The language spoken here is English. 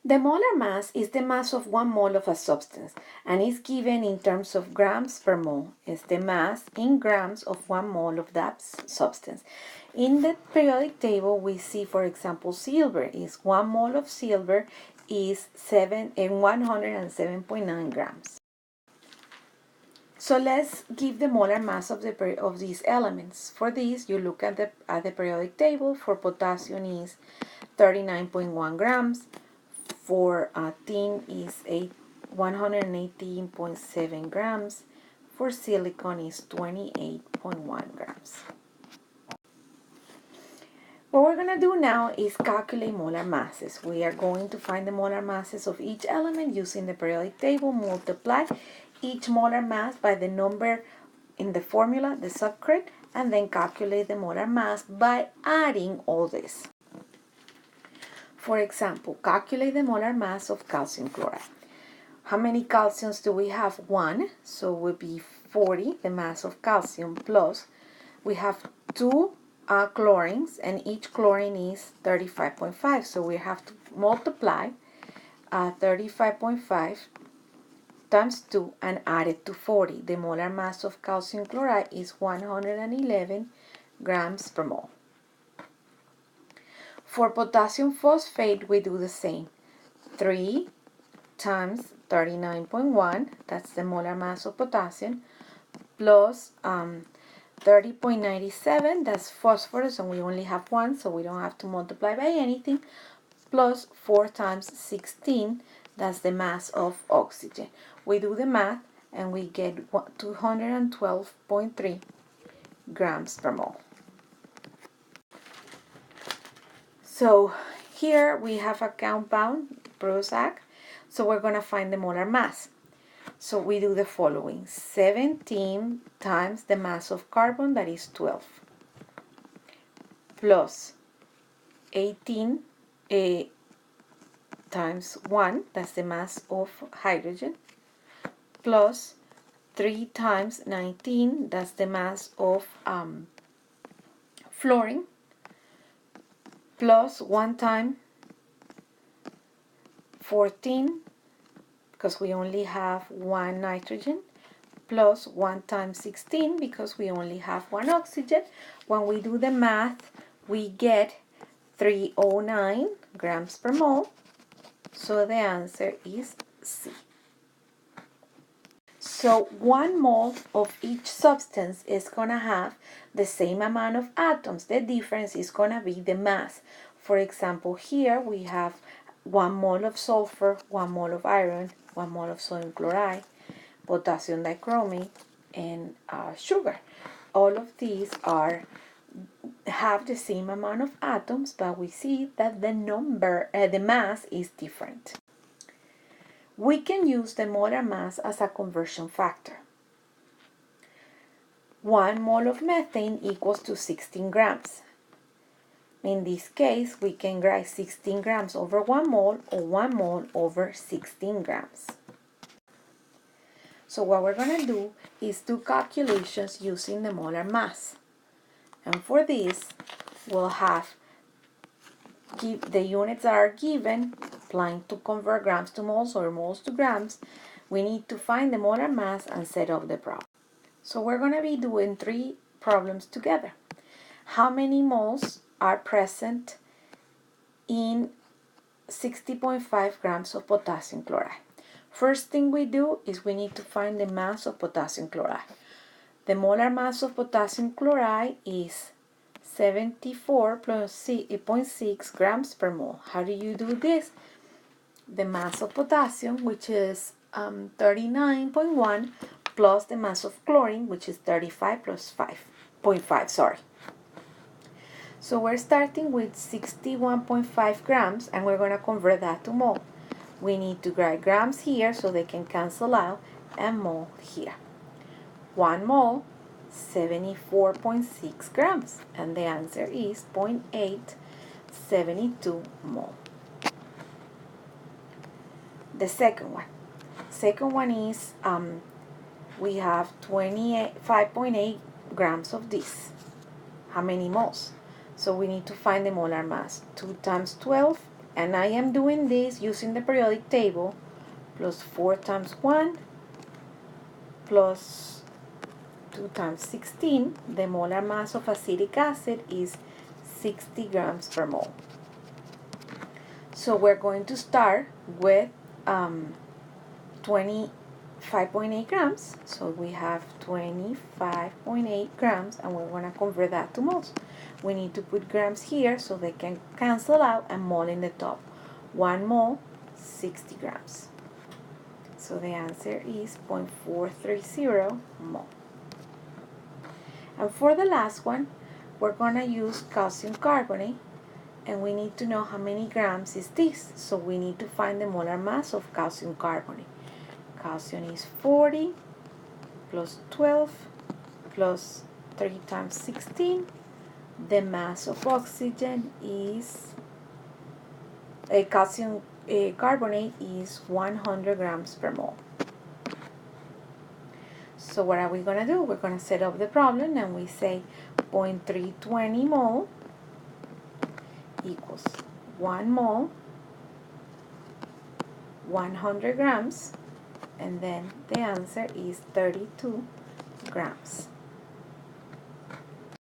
The molar mass is the mass of 1 mole of a substance and is given in terms of grams per mole. It's the mass in grams of 1 mole of that substance. In the periodic table, we see, for example, silver is 1 mole of silver is 107.9 grams. So let's give the molar mass of these elements. For this, you look at the periodic table. For potassium is 39.1 grams. For tin is 118.7 grams. For silicon is 28.1 grams. What we're going to do now is calculate molar masses. We are going to find the molar masses of each element using the periodic table, multiply each molar mass by the number in the formula, the subscript, and then calculate the molar mass by adding all this. For example, calculate the molar mass of calcium chloride. How many calciums do we have? 1, so it would be 40, the mass of calcium, plus we have 2 chlorines, and each chlorine is 35.5, so we have to multiply 35.5 times 2 and add it to 40. The molar mass of calcium chloride is 111 grams per mole. For potassium phosphate, we do the same. 3 times 39.1, that's the molar mass of potassium, plus 30.97, that's phosphorus, and we only have 1, so we don't have to multiply by anything, plus 4 times 16, that's the mass of oxygen. We do the math, and we get 212.3 grams per mole. So here we have a compound, Prozac, so we're going to find the molar mass. So we do the following: 17 times the mass of carbon, that is 12, plus 18 times 1, that's the mass of hydrogen, plus 3 times 19, that's the mass of fluorine, plus 1 time 14, because we only have 1 nitrogen, plus 1 times 16, because we only have 1 oxygen. When we do the math, we get 309 grams per mole, so the answer is C. So 1 mole of each substance is going to have the same amount of atoms. The difference is going to be the mass. For example, here we have 1 mole of sulfur, 1 mole of iron, 1 mole of sodium chloride, potassium dichromate, and sugar. All of these have the same amount of atoms, but we see that the mass is different. We can use the molar mass as a conversion factor. 1 mole of methane equals to 16 grams. In this case, we can write 16 grams over 1 mole or 1 mole over 16 grams. So what we're going to do is do calculations using the molar mass. And for this, we'll have the units that are given, applying to convert grams to moles or moles to grams. We need to find the molar mass and set up the problem. So we're going to be doing 3 problems together. How many moles are present in 60.5 grams of potassium chloride? First thing we do is we need to find the mass of potassium chloride. The molar mass of potassium chloride is 74.6 grams per mole. How do you do this? The mass of potassium, which is 39.1, plus the mass of chlorine, which is 35 plus 5.5, sorry. So we're starting with 61.5 grams, and we're going to convert that to mole. We need to write grams here so they can cancel out, and mole here. 1 mole, 74.6 grams, and the answer is 0.872 mole. The second one is we have 5.8 grams of this. How many moles? So we need to find the molar mass. 2 times 12 and I am doing this using the periodic table, plus 4 times 1 plus 2 times 16, the molar mass of acetic acid is 60 grams per mole. So we're going to start with 25.8 grams. So we have 25.8 grams, and we're going to convert that to moles. We need to put grams here so they can cancel out, and mole in the top. 1 mole, 60 grams. So the answer is 0.430 mole. And for the last one, we're going to use calcium carbonate, and we need to know how many grams is this. So we need to find the molar mass of calcium carbonate. Calcium is 40 plus 12 plus 3 times 16. The mass of oxygen is, calcium carbonate is 100 grams per mole. So what are we going to do? We're going to set up the problem, and we say 0.320 mole equals 1 mole, 100 grams, and then the answer is 32 grams.